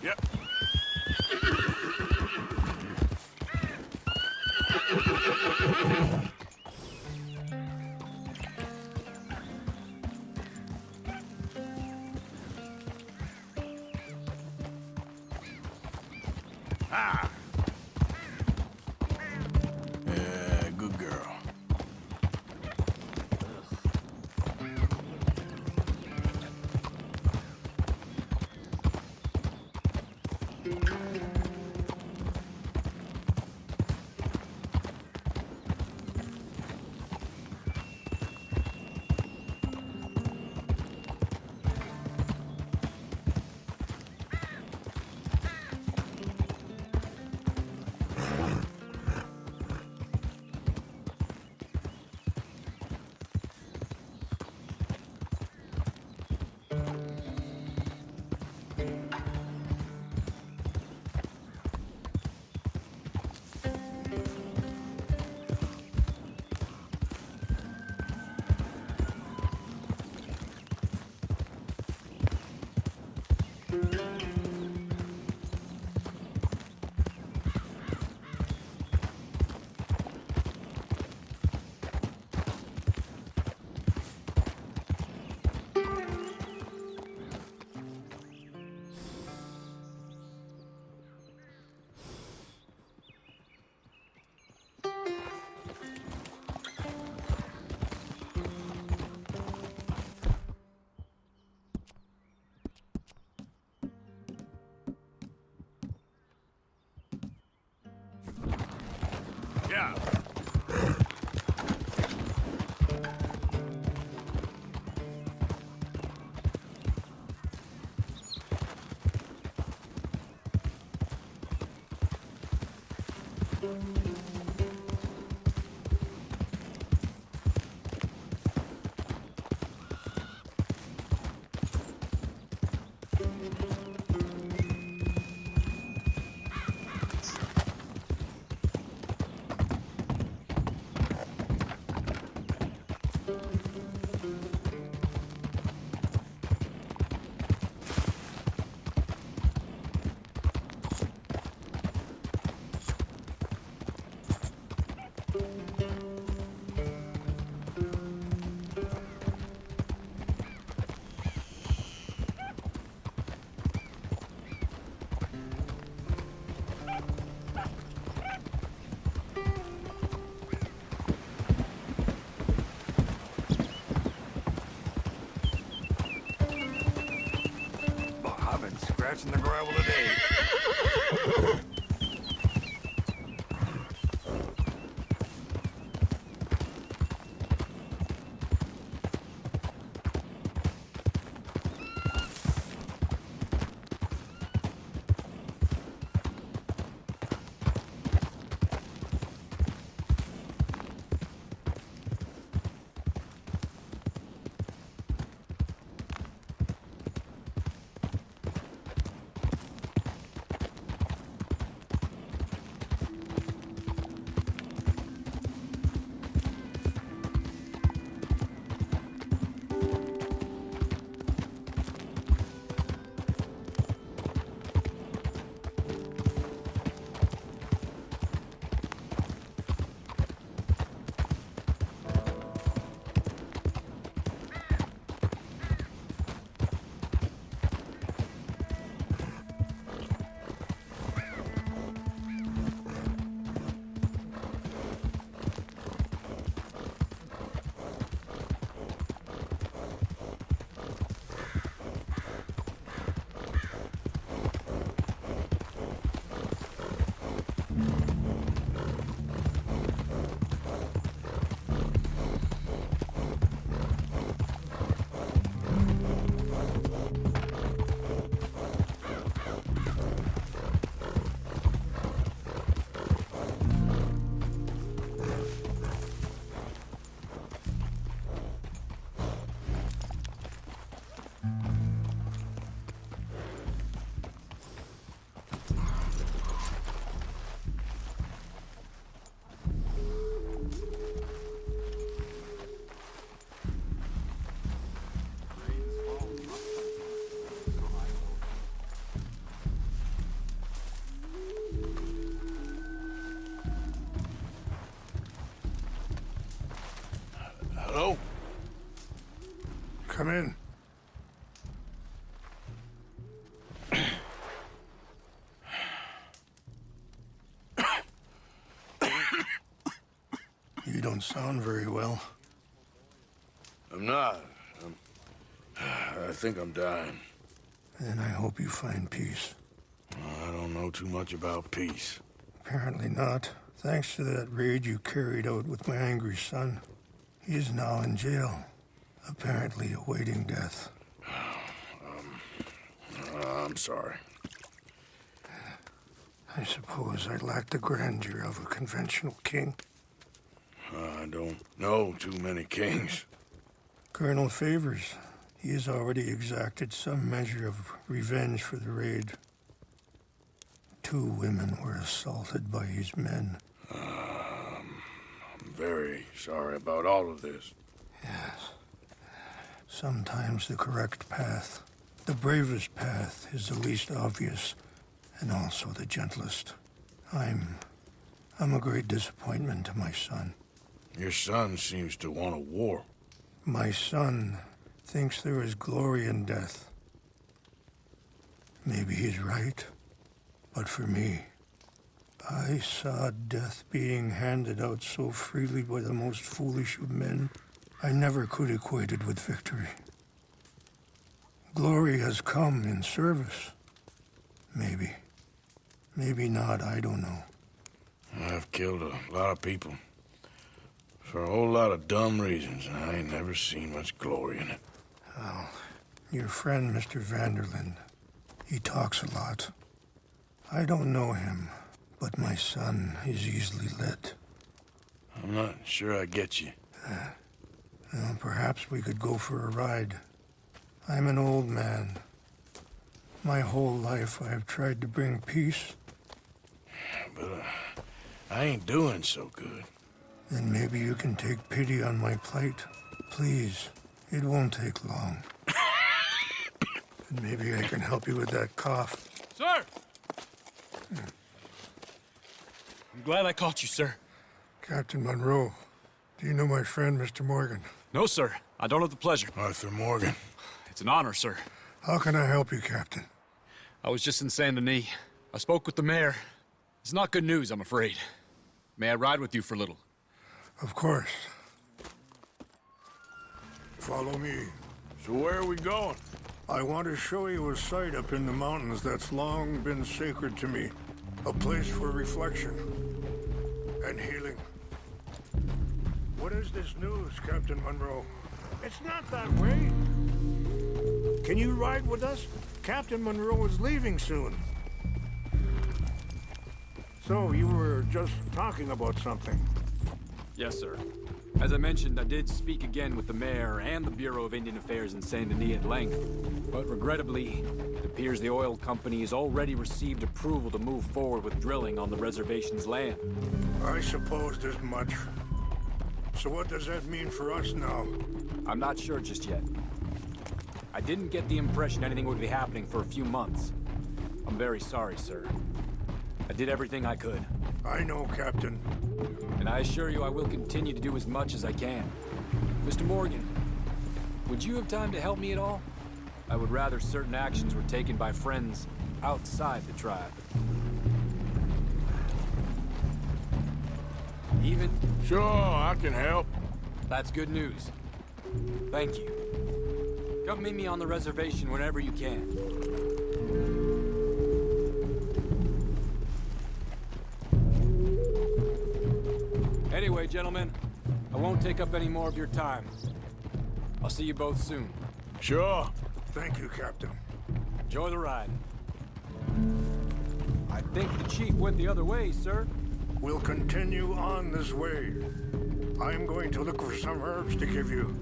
Yep. Ah. Good girl. Yeah. I've been scratching the gravel today. Come in. You don't sound very well. I'm not. I think I'm dying. Then I hope you find peace. I don't know too much about peace. Apparently not. Thanks to that raid you carried out with my angry son. He is now in jail, apparently awaiting death. I'm sorry. I suppose I lack the grandeur of a conventional king. I don't know too many kings. Colonel Favors, he has already exacted some measure of revenge for the raid. 2 women were assaulted by his men. I'm very sorry about all of this. Yes. Sometimes the correct path, the bravest path, is the least obvious, and also the gentlest. I'm a great disappointment to my son. Your son seems to want a war. My son thinks there is glory in death. Maybe he's right, but for me, I saw death being handed out so freely by the most foolish of men, I never could equate it with victory. Glory has come in service. Maybe. Maybe not, I don't know. I've killed a lot of people. For a whole lot of dumb reasons, and I ain't never seen much glory in it. Well, your friend, Mr. Vanderlyn, he talks a lot. I don't know him, but my son is easily led. I'm not sure I get you. Well, perhaps we could go for a ride. I'm an old man. My whole life I have tried to bring peace. But I ain't doing so good. Then maybe you can take pity on my plight. Please, it won't take long. And maybe I can help you with that cough. Sir! I'm glad I caught you, sir. Captain Monroe, do you know my friend, Mr. Morgan? No, sir. I don't have the pleasure. Arthur Morgan. It's an honor, sir. How can I help you, Captain? I was just in Saint Denis. I spoke with the mayor. It's not good news, I'm afraid. May I ride with you for a little? Of course. Follow me. So where are we going? I want to show you a site up in the mountains that's long been sacred to me. A place for reflection and healing. What is this news, Captain Monroe? It's not that way. Can you ride with us? Captain Monroe is leaving soon. So, you were just talking about something. Yes, sir. As I mentioned, I did speak again with the mayor and the Bureau of Indian Affairs in Saint Denis at length. But regrettably, it appears the oil company has already received approval to move forward with drilling on the reservation's land. I supposed as much. So what does that mean for us now? I'm not sure just yet. I didn't get the impression anything would be happening for a few months. I'm very sorry, sir. I did everything I could. I know, Captain. And I assure you I will continue to do as much as I can. Mr. Morgan, would you have time to help me at all? I would rather certain actions were taken by friends outside the tribe. Even? Sure, I can help. That's good news. Thank you. Come meet me on the reservation whenever you can. Anyway, gentlemen, I won't take up any more of your time. I'll see you both soon. Sure. Thank you, Captain. Enjoy the ride. I think the chief went the other way, sir. We'll continue on this way. I'm going to look for some herbs to give you.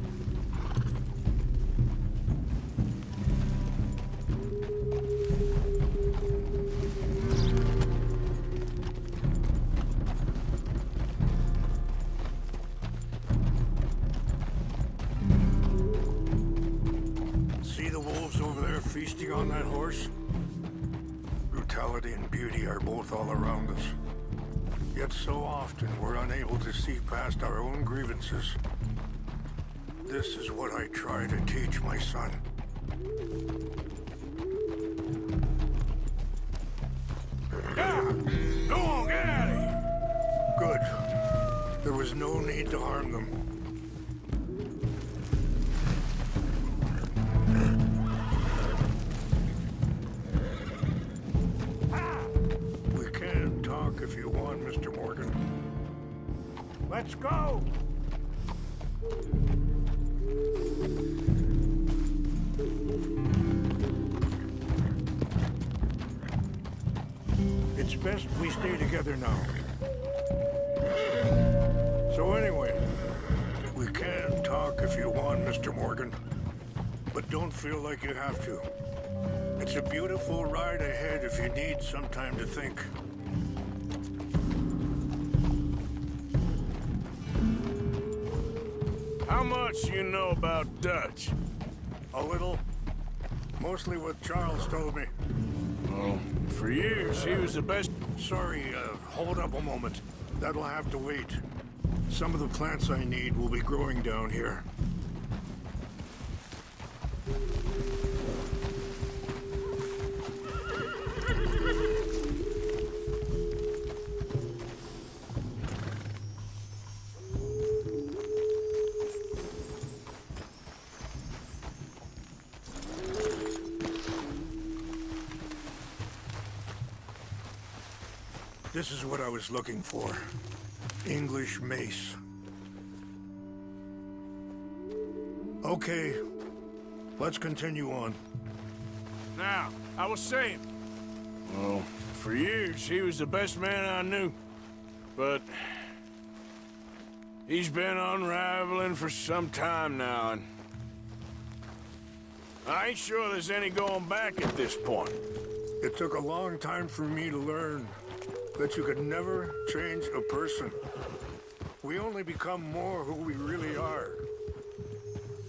See the wolves over there feasting on that horse? Brutality and beauty are both all around us. Yet so often we're unable to see past our own grievances. This is what I try to teach my son. Ah! Go on, get out of here! Good. There was no need to harm them. We can talk if you want, Mr. Morgan. Let's go! It's best we stay together now. So anyway, we can talk if you want, Mr. Morgan. But don't feel like you have to. It's a beautiful ride ahead if you need some time to think. How much you know about Dutch? A little. Mostly what Charles told me. Well, for years, he was the best... Sorry, hold up a moment. That'll have to wait. Some of the plants I need will be growing down here. This is what I was looking for. English mace. Okay, let's continue on. Now, I was saying... Well, for years, he was the best man I knew. But... he's been unraveling for some time now, and... I ain't sure there's any going back at this point. It took a long time for me to learn that you could never change a person. We only become more who we really are.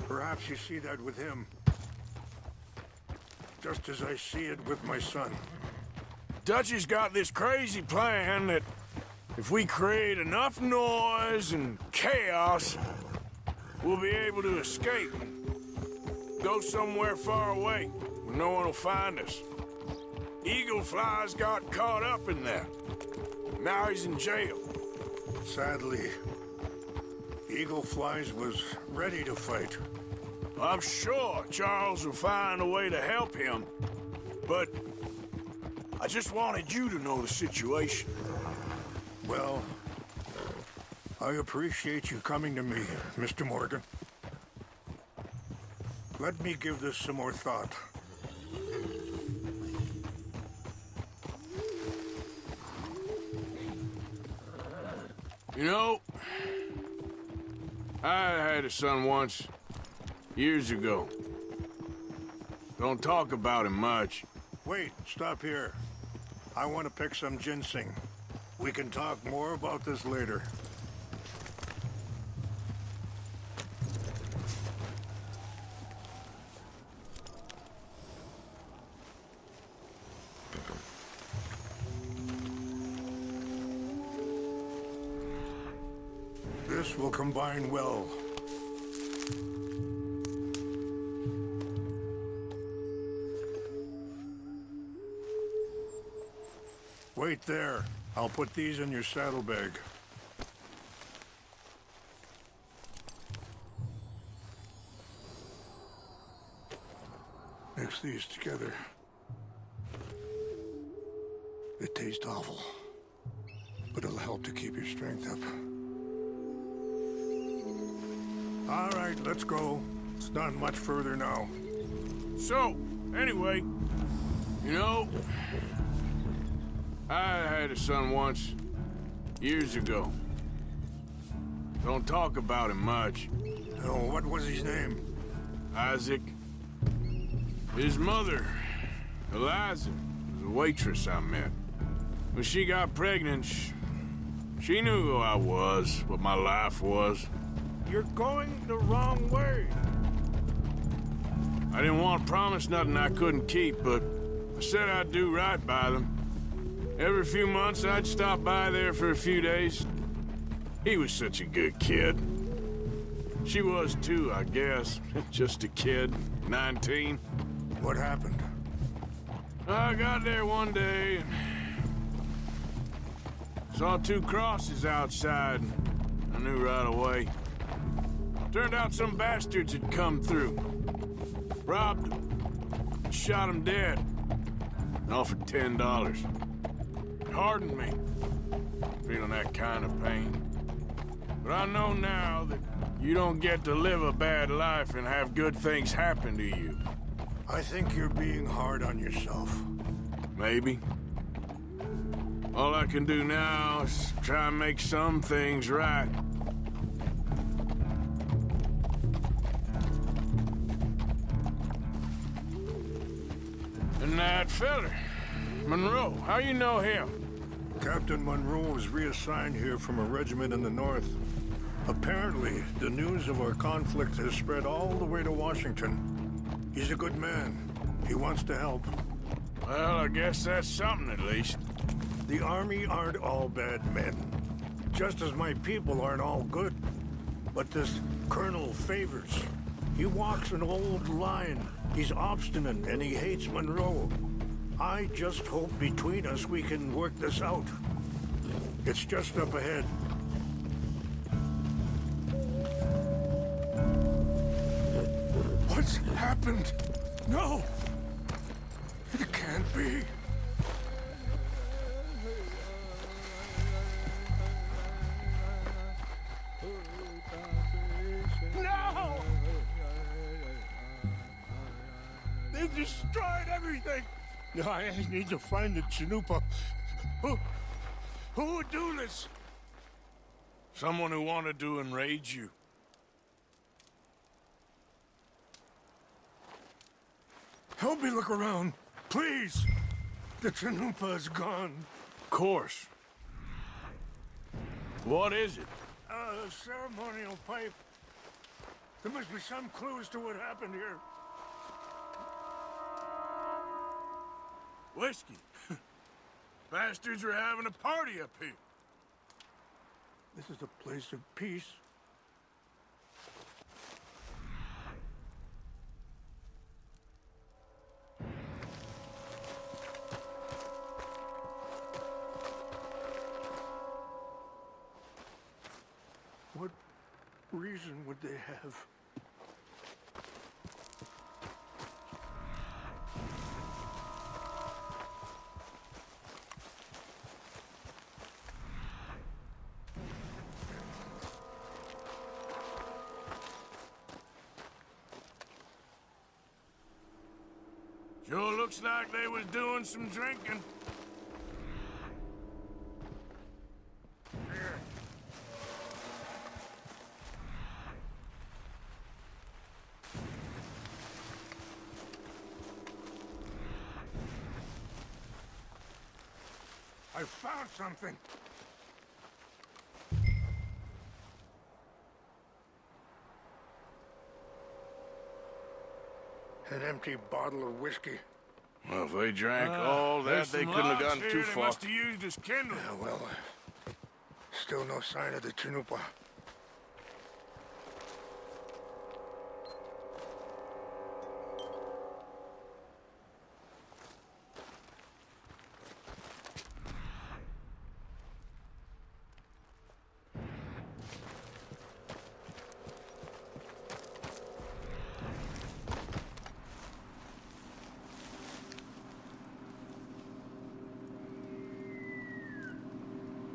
Perhaps you see that with him. Just as I see it with my son. Dutch has got this crazy plan that if we create enough noise and chaos, we'll be able to escape. Go somewhere far away where no one will find us. Eagle Fly's got caught up in there. Now he's in jail. Sadly, Eagle Flies was ready to fight. I'm sure Charles will find a way to help him, but I just wanted you to know the situation. Well, I appreciate you coming to me, Mr. Morgan. Let me give this some more thought. You know, I had a son once, years ago. Don't talk about him much. Wait, stop here. I want to pick some ginseng. We can talk more about this later. This will combine well. Wait there. I'll put these in your saddlebag. Mix these together. It tastes awful, but it'll help to keep your strength up. All right, let's go. It's not much further now. So, anyway, you know, I had a son once, years ago. Don't talk about him much. Oh, what was his name? Isaac. His mother, Eliza, was a waitress I met. When she got pregnant, she knew who I was, what my life was. You're going the wrong way. I didn't want to promise nothing I couldn't keep, but I said I'd do right by them. Every few months, I'd stop by there for a few days. He was such a good kid. She was too, I guess. Just a kid, 19. What happened? I got there one day and saw two crosses outside. I knew right away. Turned out some bastards had come through. Robbed them. Shot them dead. And offered $10. It hardened me. Feeling that kind of pain. But I know now that you don't get to live a bad life and have good things happen to you. I think you're being hard on yourself. Maybe. All I can do now is try and make some things right. And that feller, Monroe, how you know him? Captain Monroe was reassigned here from a regiment in the north. Apparently, the news of our conflict has spread all the way to Washington. He's a good man. He wants to help. Well, I guess that's something at least. The Army aren't all bad men. Just as my people aren't all good. But this Colonel Favors, he walks an old line. He's obstinate and he hates Monroe. I just hope between us we can work this out. It's just up ahead. What's happened? No! It can't be. No! They've destroyed everything! I need to find the Chanupa. Who would do this? Someone who wanted to enrage you. Help me look around, please. The Chanupa is gone. Of course. What is it? A ceremonial pipe. There must be some clues to what happened here. Whiskey. Bastards are having a party up here. This is a place of peace. What reason would they have? Sure looks like they was doing some drinking. I found something. An empty bottle of whiskey. Well, if they drank all that, they couldn't have gotten too far. They must have used as kindling. Yeah, well, still no sign of the Chanupa.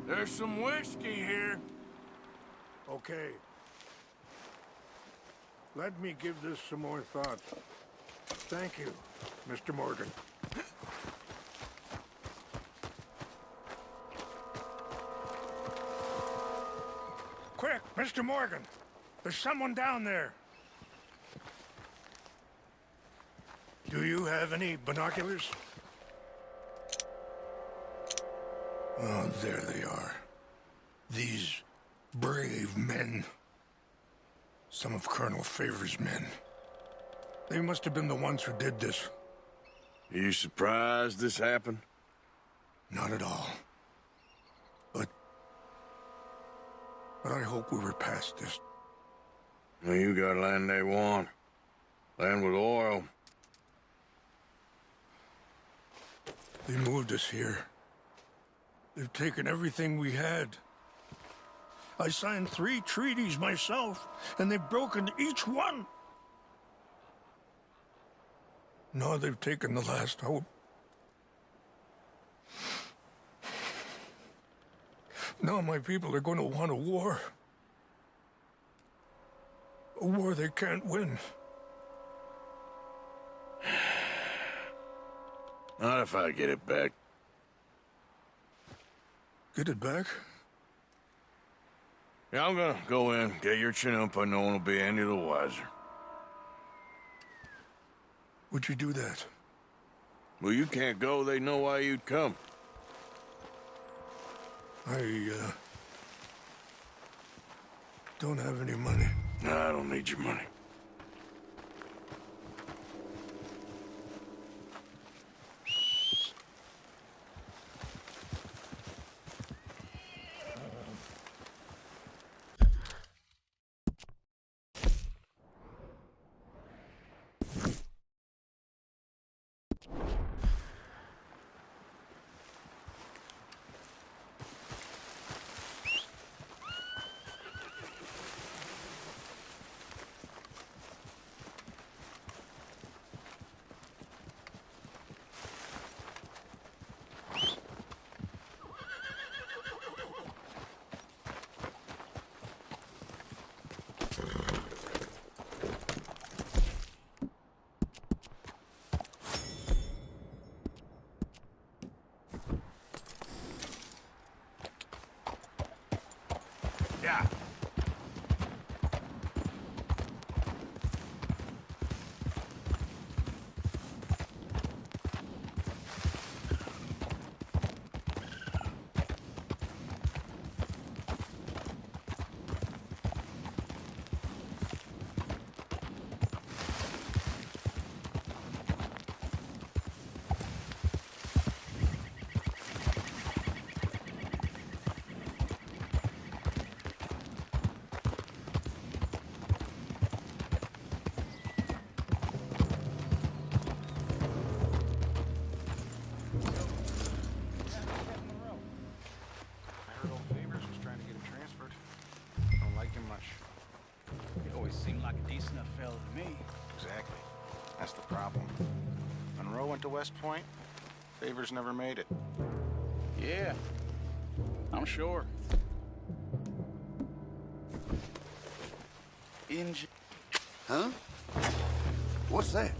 There's some whiskey here. Okay. Let me give this some more thought. Thank you, Mr. Morgan. Quick, Mr. Morgan! There's someone down there. Do you have any binoculars? Oh, there they are. These brave men. Some of Colonel Favors' men. They must have been the ones who did this. Are you surprised this happened? Not at all. But I hope we were past this. Well, you got land they want. Land with oil. They moved us here. They've taken everything we had. I signed 3 treaties myself, and they've broken each one. Now they've taken the last hope. Now my people are going to want a war. A war they can't win. Not if I get it back. Get it back? Yeah, I'm gonna go in, get your chin-up, and no one will be any the wiser. Would you do that? Well, you can't go, they know why you'd come. I don't have any money. No, I don't need your money. Yeah. Exactly. That's the problem. Monroe went to West Point. Favors never made it. Yeah, I'm sure. Huh? What's that?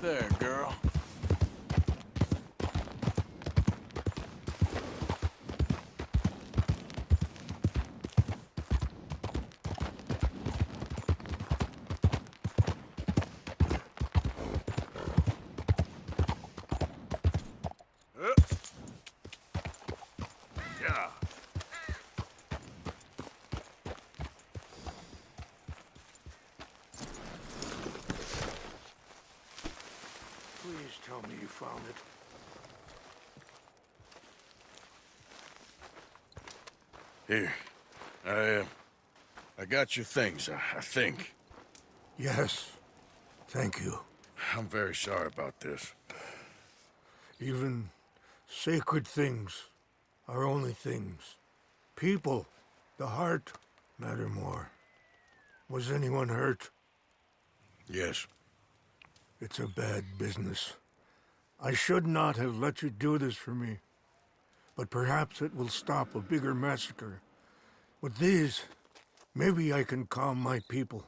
There, girl. Yeah. Please tell me you found it. Here. I I got your things, I think. Yes, thank you. I'm very sorry about this. Even sacred things are only things. People, the heart, matter more. Was anyone hurt? Yes. It's a bad business. I should not have let you do this for me. But perhaps it will stop a bigger massacre. With these, maybe I can calm my people.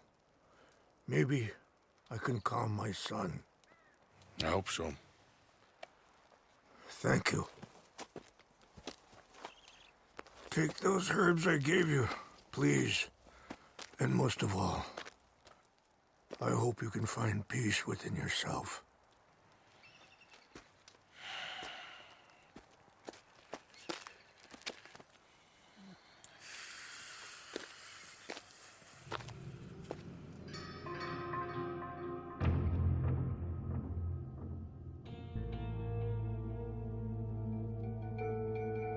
Maybe I can calm my son. I hope so. Thank you. Take those herbs I gave you, please. And most of all, I hope you can find peace within yourself.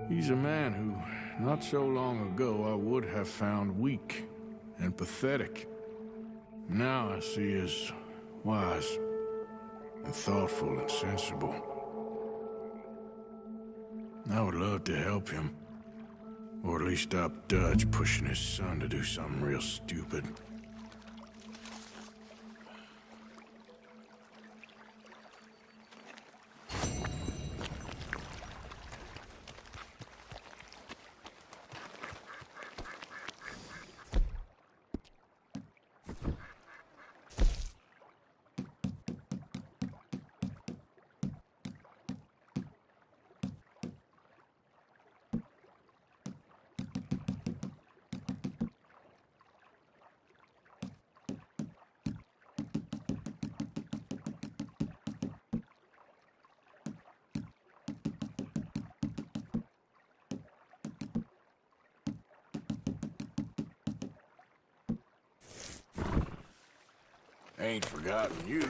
He's a man who, not so long ago, I would have found weak and pathetic. Now I see as wise and thoughtful and sensible. I would love to help him, or at least stop Dutch pushing his son to do something real stupid. Ain't forgotten you.